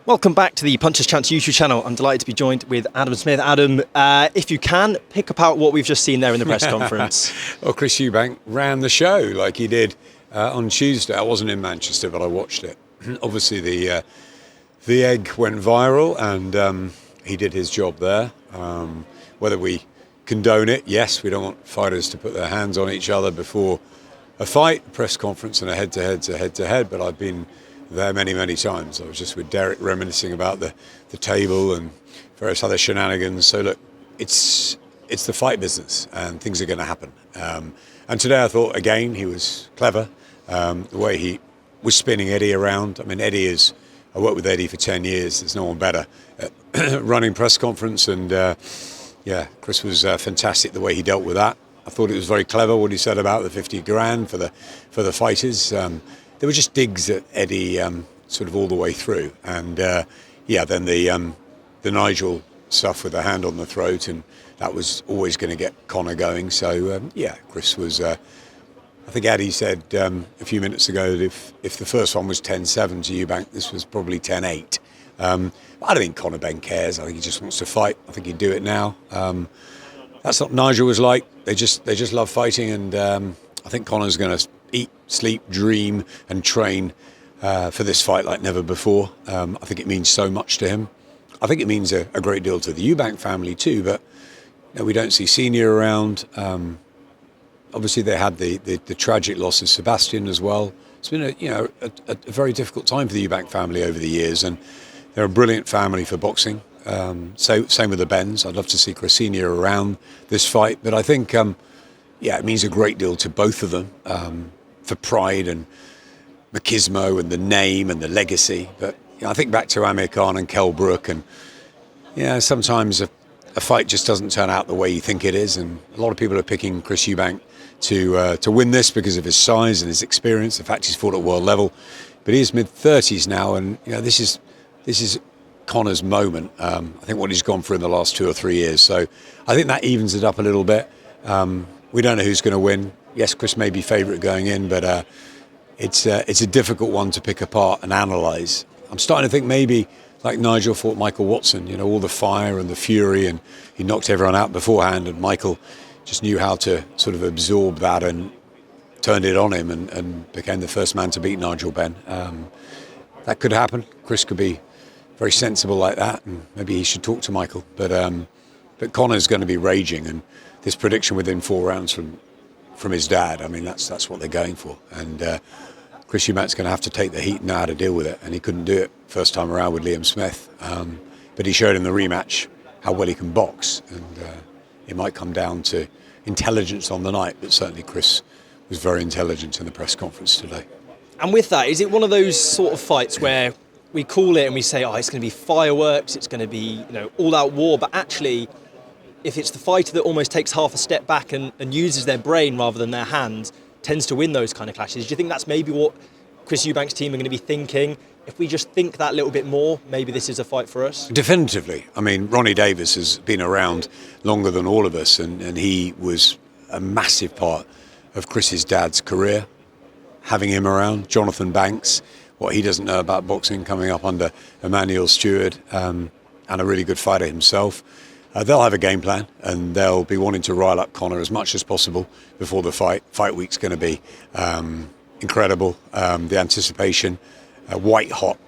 Welcome back to the Puncher's Chance YouTube channel. I'm delighted to be joined with Adam Smith. Adam, if you can, pick apart what we've just seen there in the press conference. Well, Chris Eubank ran the show like he did on Tuesday. I wasn't in Manchester, but I watched it. Obviously, the egg went viral, and he did his job there. Whether we condone it, yes, we don't want fighters to put their hands on each other before a fight, a press conference, and a head-to-head, but I've been there many times. I was just with Derek reminiscing about the table and various other shenanigans. So look, it's the fight business, and things are going to happen. And today I thought, again, he was clever. The way he was spinning Eddie around. I mean, I worked with Eddie for 10 years. There's no one better at running press conference. And Chris was fantastic the way he dealt with that. I thought it was very clever what he said about the 50 grand for the fighters. There were just digs at Eddie sort of all the way through. And then the Nigel stuff with the hand on the throat, and that was always going to get Conor going. So, Chris was... I think Eddie said a few minutes ago that if the first one was 10-7 to Eubank, this was probably 10-8. I don't think Conor Benn cares. I think he just wants to fight. I think he'd do it now. That's what Nigel was like. They just love fighting, and I think Conor's going to eat, sleep, dream, and train for this fight like never before. I think it means so much to him. I think it means a great deal to the Eubank family too. But we don't see Senior around. Obviously, they had the tragic loss of Sebastian as well. It's been a very difficult time for the Eubank family over the years, and they're a brilliant family for boxing. So same with the Benns. I'd love to see Chris Senior around this fight, but I think it means a great deal to both of them for pride and machismo and the name and the legacy. But I think back to Amir Khan and Kell Brook, and sometimes a fight just doesn't turn out the way you think it is, and a lot of people are picking Chris Eubank to win this because of his size and his experience, the fact he's fought at world level. But he is mid-30s now, and this is Conor's moment. I think what he's gone through in the last 2 or 3 years. So I think that evens it up a little bit. We don't know who's going to win. Yes, Chris may be favourite going in, but it's a difficult one to pick apart and analyse. I'm starting to think maybe like Nigel fought Michael Watson, all the fire and the fury, and he knocked everyone out beforehand, and Michael just knew how to sort of absorb that and turned it on him and became the first man to beat Nigel Benn. That could happen. Chris could be very sensible like that, and maybe he should talk to Michael. But Conor's going to be raging, and this prediction within 4 rounds from his dad, I mean, that's what they're going for. And Chris Eubank's going to have to take the heat and know how to deal with it, and he couldn't do it first time around with Liam Smith. But he showed in the rematch how well he can box, and it might come down to intelligence on the night, but certainly Chris was very intelligent in the press conference today. And with that, is it one of those sort of fights where we call it and we say, it's going to be fireworks, it's going to be all-out war, but actually, if it's the fighter that almost takes half a step back and uses their brain rather than their hands, tends to win those kind of clashes. Do you think that's maybe what Chris Eubank's team are going to be thinking? If we just think that little bit more, maybe this is a fight for us? Definitively. I mean, Ronnie Davis has been around longer than all of us, and he was a massive part of Chris's dad's career. Having him around, Jonathan Banks, what he doesn't know about boxing, coming up under Emmanuel Stewart, and a really good fighter himself. They'll have a game plan, and they'll be wanting to rile up Conor as much as possible before the fight. Fight week's going to be incredible. The anticipation, white hot.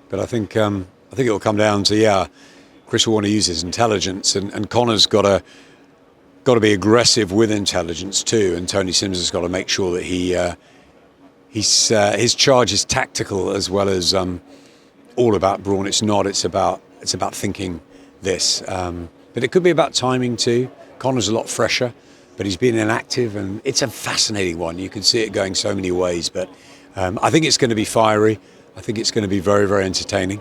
But I think it'll come down to Chris will want to use his intelligence, and Conor's got to be aggressive with intelligence too. And Tony Sims has got to make sure that his charge is tactical as well as all about brawn. It's not. It's about thinking this. But it could be about timing too. Conor's a lot fresher, but he's been inactive, and it's a fascinating one. You can see it going so many ways, but I think it's going to be fiery. I think it's going to be very, very entertaining.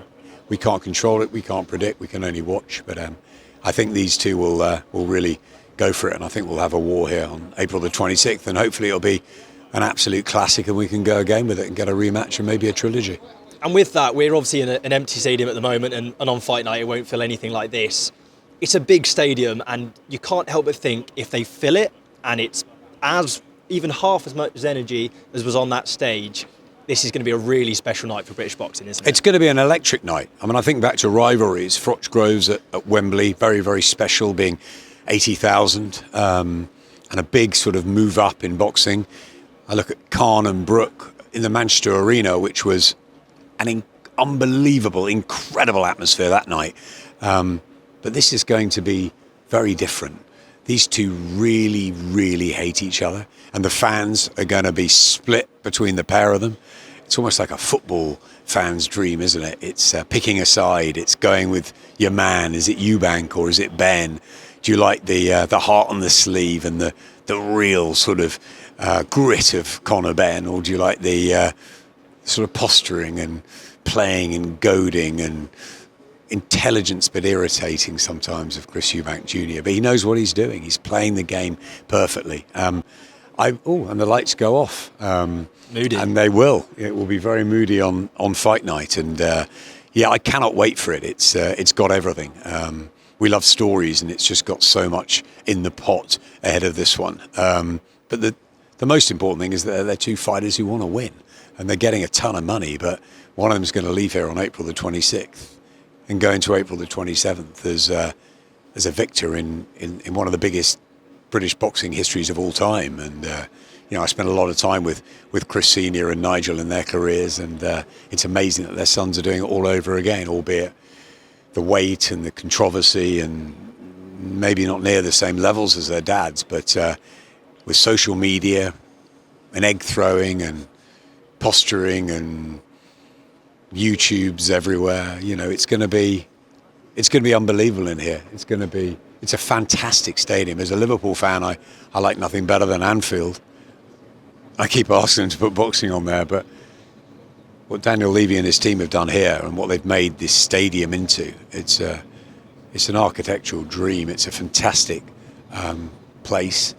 We can't control it. We can't predict. We can only watch. But I think these two will really go for it, and I think we'll have a war here on April the 26th, and hopefully it'll be an absolute classic, and we can go again with it and get a rematch and maybe a trilogy. And with that, we're obviously in an empty stadium at the moment, and on fight night it won't feel anything like this. It's a big stadium, and you can't help but think if they fill it and it's even half as much energy as was on that stage, this is going to be a really special night for British boxing, isn't it? It's going to be an electric night. I mean, I think back to rivalries. Froch Groves at Wembley, very, very special, being 80,000, and a big sort of move up in boxing. I look at Khan and Brook in the Manchester Arena, which was an unbelievable, incredible atmosphere that night. But this is going to be very different. These two really, really hate each other, and the fans are going to be split between the pair of them. It's almost like a football fan's dream, isn't it? It's picking a side. It's going with your man. Is it Eubank or is it Benn? Do you like the heart on the sleeve and the real sort of grit of Conor Benn, or do you like the sort of posturing and playing and goading and intelligence but irritating sometimes of Chris Eubank Jr.? But he knows what he's doing. He's playing the game perfectly. And the lights go off. Moody. And they will. It will be very moody on fight night. And I cannot wait for it. It's got everything. We love stories, and it's just got so much in the pot ahead of this one. But the most important thing is that they're two fighters who want to win, and they're getting a ton of money. But one of them is going to leave here on April the 26th and go into April the 27th as a victor in one of the biggest British boxing histories of all time. And I spent a lot of time with Chris Sr. and Nigel in their careers, and it's amazing that their sons are doing it all over again, albeit the weight and the controversy and maybe not near the same levels as their dads, but with social media and egg throwing and posturing and YouTubes everywhere, it's going to be unbelievable in here. It's a fantastic stadium. As a Liverpool fan, I like nothing better than Anfield. I keep asking them to put boxing on there, but what Daniel Levy and his team have done here and what they've made this stadium into, it's an architectural dream. It's a fantastic place.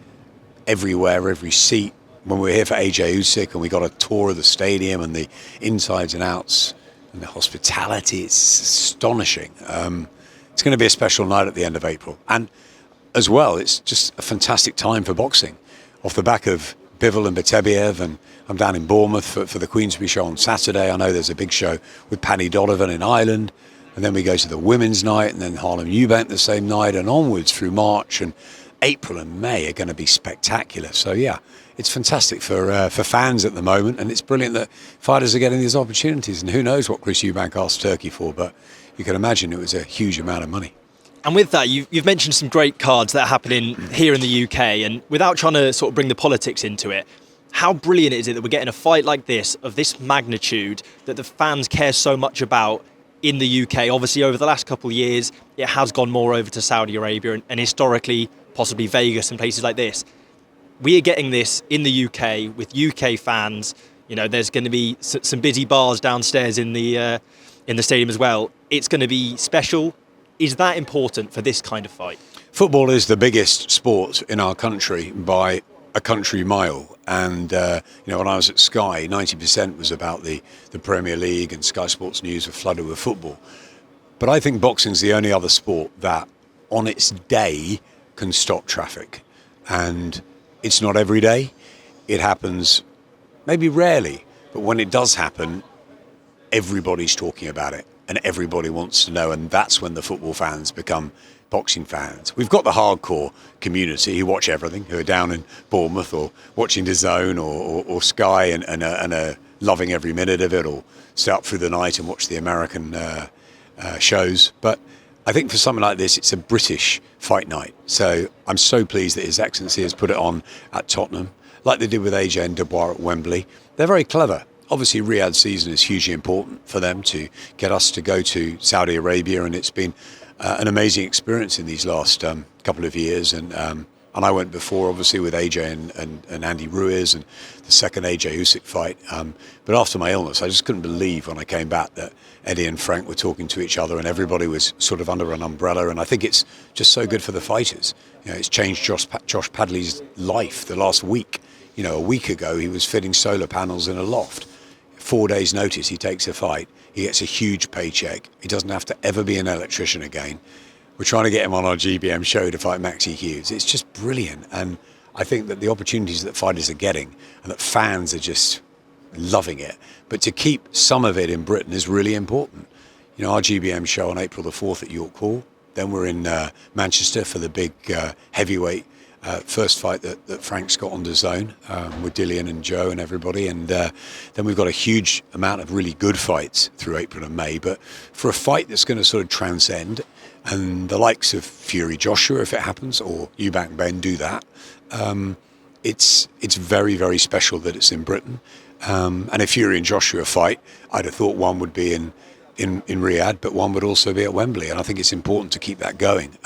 Everywhere, every seat. When we were here for AJ Usyk and we got a tour of the stadium and the insides and outs and the hospitality, it's astonishing. It's going to be a special night at the end of April. And as well, it's just a fantastic time for boxing. Off the back of Bivol and Betebiev, and I'm down in Bournemouth for the Queensberry show on Saturday. I know there's a big show with Paddy Donovan in Ireland, and then we go to the women's night, and then Harlem Eubank the same night, and onwards through March, and April and May are going to be spectacular. So yeah, it's fantastic for fans at the moment, and it's brilliant that fighters are getting these opportunities. And who knows what Chris Eubank asked Turkey for, but you can imagine it was a huge amount of money. And with that, you've mentioned some great cards that are happening here in the UK, and without trying to sort of bring the politics into it, how brilliant is it that we're getting a fight like this, of this magnitude, that the fans care so much about in the UK? Obviously, over the last couple of years, it has gone more over to Saudi Arabia and historically, possibly Vegas and places like this. We are getting this in the UK with UK fans. There's going to be some busy bars downstairs in the stadium as well. It's going to be special. Is that important for this kind of fight? Football is the biggest sport in our country by a country mile. And, when I was at Sky, 90% was about the Premier League, and Sky Sports News were flooded with football. But I think boxing's the only other sport that, on its day, can stop traffic. And it's not every day. It happens maybe rarely. But when it does happen, everybody's talking about it. And everybody wants to know, and that's when the football fans become boxing fans. We've got the hardcore community who watch everything, who are down in Bournemouth or watching DAZN or Sky and are loving every minute of it, or stay up through the night and watch the American shows. But I think for something like this, it's a British fight night. So I'm so pleased that His Excellency has put it on at Tottenham, like they did with AJ and Dubois at Wembley. They're very clever. Obviously, Riyadh season is hugely important for them to get us to go to Saudi Arabia, and it's been an amazing experience in these last couple of years. And I went before, obviously, with AJ and Andy Ruiz, and the second AJ Usyk fight. But after my illness, I just couldn't believe when I came back that Eddie and Frank were talking to each other, and everybody was sort of under an umbrella. And I think it's just so good for the fighters. It's changed Josh Padley's life the last week. A week ago, he was fitting solar panels in a loft. 4 days notice, he takes a fight, he gets a huge paycheck, he doesn't have to ever be an electrician again. We're trying to get him on our GBM show to fight Maxie Hughes. It's just brilliant, and I think that the opportunities that fighters are getting and that fans are just loving it But to keep some of it in Britain is really important. You know, our GBM show on April the 4th at York Hall. Then we're in Manchester for the big heavyweight first fight that Frank's got on DAZN with Dillian and Joe and everybody. And then we've got a huge amount of really good fights through April and May. But for a fight that's going to sort of transcend, and the likes of Fury Joshua, if it happens, or Eubank Ben do that, it's very, very special that it's in Britain. And if Fury and Joshua fight, I'd have thought one would be in Riyadh, but one would also be at Wembley. And I think it's important to keep that going.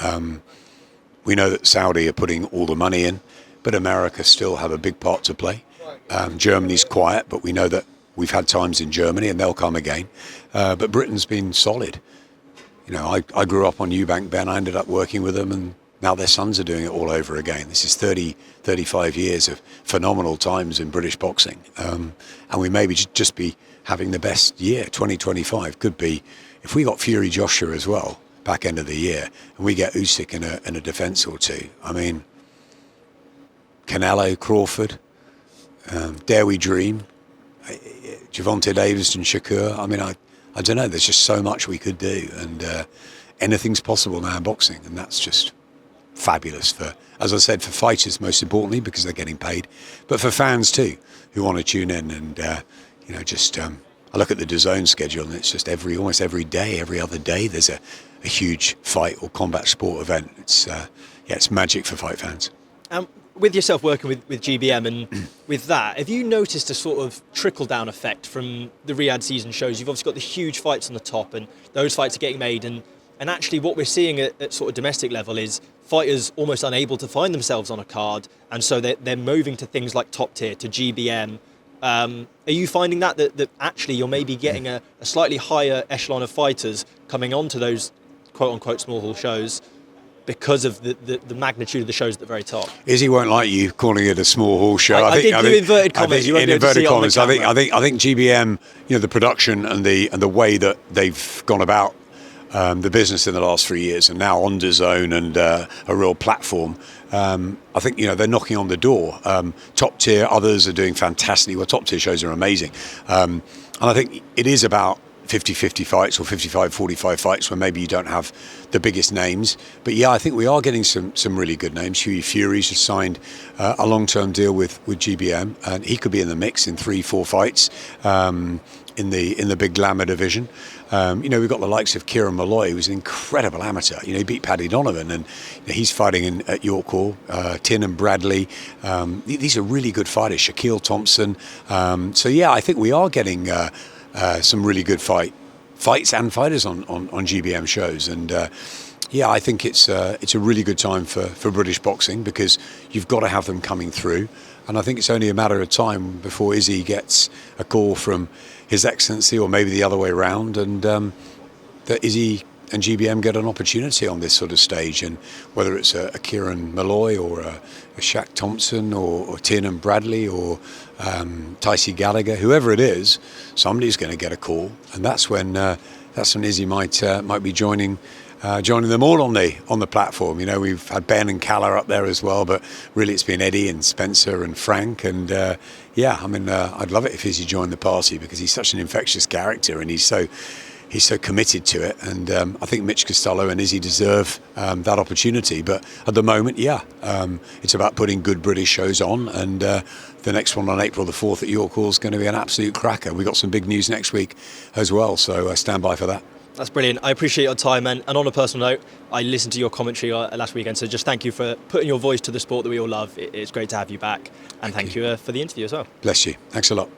We know that Saudi are putting all the money in, but America still have a big part to play. Germany's quiet, but we know that we've had times in Germany and they'll come again. But Britain's been solid. You know, I grew up on Eubank Ben. I ended up working with them, and now their sons are doing it all over again. This is 35 years of phenomenal times in British boxing. And we maybe just be having the best year. 2025 could be, if we got Fury Joshua as well, back end of the year, and we get Usyk in a defence or two. I mean, Canelo, Crawford, Dare We Dream, Gervonta Davis and Shakur. I mean, I don't know, there's just so much we could do, and anything's possible now in boxing, and that's just fabulous for, as I said, for fighters most importantly, because they're getting paid, but for fans too, who want to tune in and, you know, just, I look at the DAZN schedule and it's just almost every day, every other day, there's a huge fight or combat sport event. It's, it's magic for fight fans. With yourself working with GBM and with that, have you noticed a sort of trickle-down effect from the Riyadh season shows? You've obviously got the huge fights on the top, and those fights are getting made, and actually what we're seeing at sort of domestic level is fighters almost unable to find themselves on a card, and so they're moving to things like top tier, to GBM. Are you finding that actually you're maybe getting a slightly higher echelon of fighters coming onto those quote-unquote small hall shows because of the magnitude of the shows at the very top? Izzy won't like you calling it a small hall show. I think inverted commas. You won't be able to see it on the camera. I think GBM, you know, the production and the way that they've gone about the business in the last 3 years, and now on DAZN and a real platform. I think, you know, they're knocking on the door. Top tier, others are doing fantastically well. Top tier shows are amazing. And I think it is about 50-50 fights or 55-45 fights where maybe you don't have the biggest names. But yeah, I think we are getting some really good names. Hughie Fury's just signed a long-term deal with GBM, and he could be in the mix in 3-4 fights in the big glamour division. You know, we've got the likes of Kieran Malloy, who's an incredible amateur. You know, he beat Paddy Donovan, and you know, he's fighting at York Hall. Tin and Bradley. These are really good fighters. Shaquille Thompson. So yeah, I think we are getting some really good fights and fighters on GBM shows, and yeah, I think it's a really good time for British boxing, because you've got to have them coming through, and I think it's only a matter of time before Izzy gets a call from His Excellency, or maybe the other way around, and that Izzy and GBM get an opportunity on this sort of stage, and whether it's a Kieran Malloy or a Shaq Thompson or Tin and Bradley or Tycee Gallagher, whoever it is, somebody's going to get a call, and that's when Izzy might be joining them all on the platform. You know, we've had Ben and Calla up there as well, but really it's been Eddie and Spencer and Frank, and yeah, I mean, I'd love it if Izzy joined the party, because he's such an infectious character and he's so committed to it, and I think Mitch Costello and Izzy deserve that opportunity. But at the moment, yeah, it's about putting good British shows on, and the next one on April the 4th at York Hall is going to be an absolute cracker. We've got some big news next week as well, so stand by for that. That's brilliant. I appreciate your time, and on a personal note, I listened to your commentary last weekend, so just thank you for putting your voice to the sport that we all love. It's great to have you back, and thank you for the interview as well. Bless you. Thanks a lot.